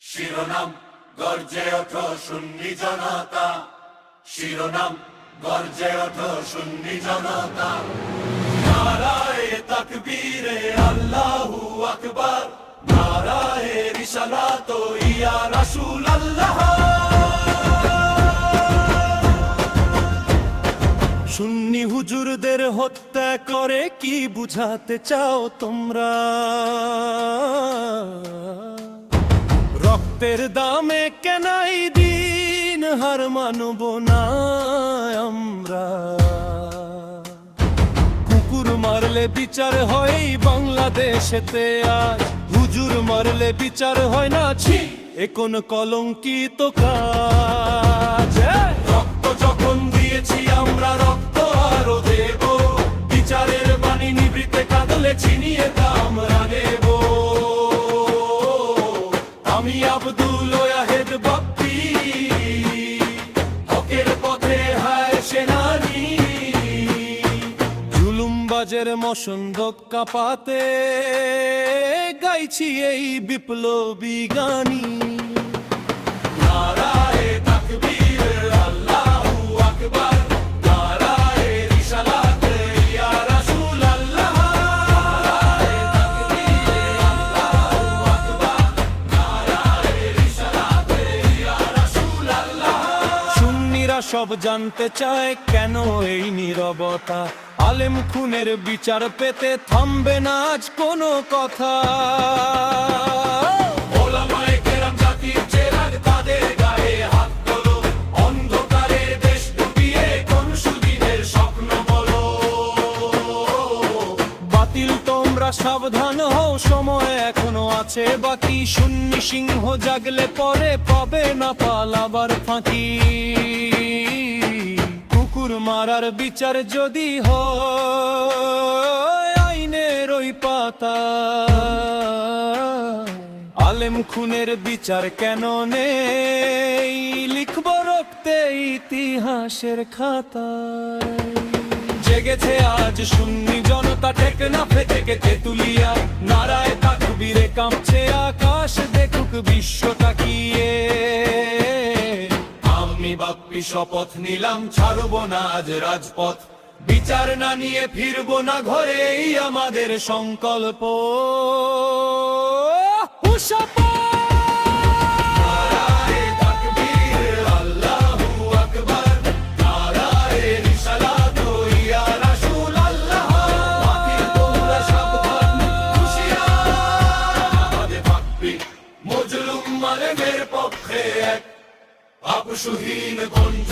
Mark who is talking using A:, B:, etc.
A: শিরোনাম গর্জে ওঠো সুন্নি জনতা, শিরোনাম গর্জে ওঠো সুন্নি জনতা। নারায়ে তাকবীরে আল্লাহু আকবার, নারায়ে রিসালাত ইয়া রাসূলুল্লাহ। সুন্নি হুজুরদের হত্যা করে কি বুঝাতে চাও তোমরা? রক্তের দামে কেনাই দিন হার মানব না আমরা। কুকুর মারলে বিচার হয় বাংলাদেশেতে আজ, হুজুর মারলে বিচার হয় না, ছি এ কোন কলঙ্কিত কাজ। রক্ত যখন দিয়েছি আমরা, রক্ত আরো দেব, বিচারের বাণী নিভৃতে কাঁদলে ছিনিয়ে তা আমরা নেব। আমি আব্দুল ওয়াহেদ বাপ্পি, হকের পথে হায় সেনানি, জুলুমবাজের মসন্দক কাঁপাতে গাইছি এই বিপ্লবী গানি। নারায়ে তাকবীর আল্লাহু আকবার, নারায়ে রিসালাত ইয়া রাসূলুল্লাহ। নারায়ে তাকবীর আল্লাহু আকবার, নারায়ে রিসালাত ইয়া রাসূলুল্লাহ। সুন্নিরা সব জানতে চায় কেন এই নীরবতা, আলেম খুনের বিচার পেতে থামবে না আজ কোনো কথা। ওলামায়ে কেরাম জাতির চেরাগ, তাদের গায়ে হাত তোলো, অন্ধকারে দেশ ডুবিয়ে কোন সুদিনের স্বপ্ন বলো। বাতিল তোমরা সাবধান হও, সময় এখনো আছে বাকি, সুন্নি সিংহ জাগলে পরে পাবে না পালাবার ফাঁকি। কুকুর মারার বিচার যদি হয় আইনের ওই পাতা, আলেম খুনের বিচার কেন নেই লিখব রক্তে ইতিহাসের খাতায়। জেগেছে আজ সুন্নি জনতা, টেকনাফে থেকে তেতুলিয়া, নারায়ে তাকবীরে কাঁপছে আকাশ, দেখুক বিশ্ব তাকিয়ে। আমি বাপ্পি শপথ নিলাম, ছাড়ব না আজ রাজপথ, বিচার না নিয়ে ফিরব না ঘরে, এই আমাদের সংকল্প। নারায়ে তাকবীর আল্লাহু আকবার, নারায়ে রিসালাত ইয়া রাসূলুল্লাহ। বাতিল তোমরা সাবধান, হুঁশিয়ার আমাদের বাপ্পি, মজলুম মালেমের পক্ষে এক আপসহীন কণ্ঠ।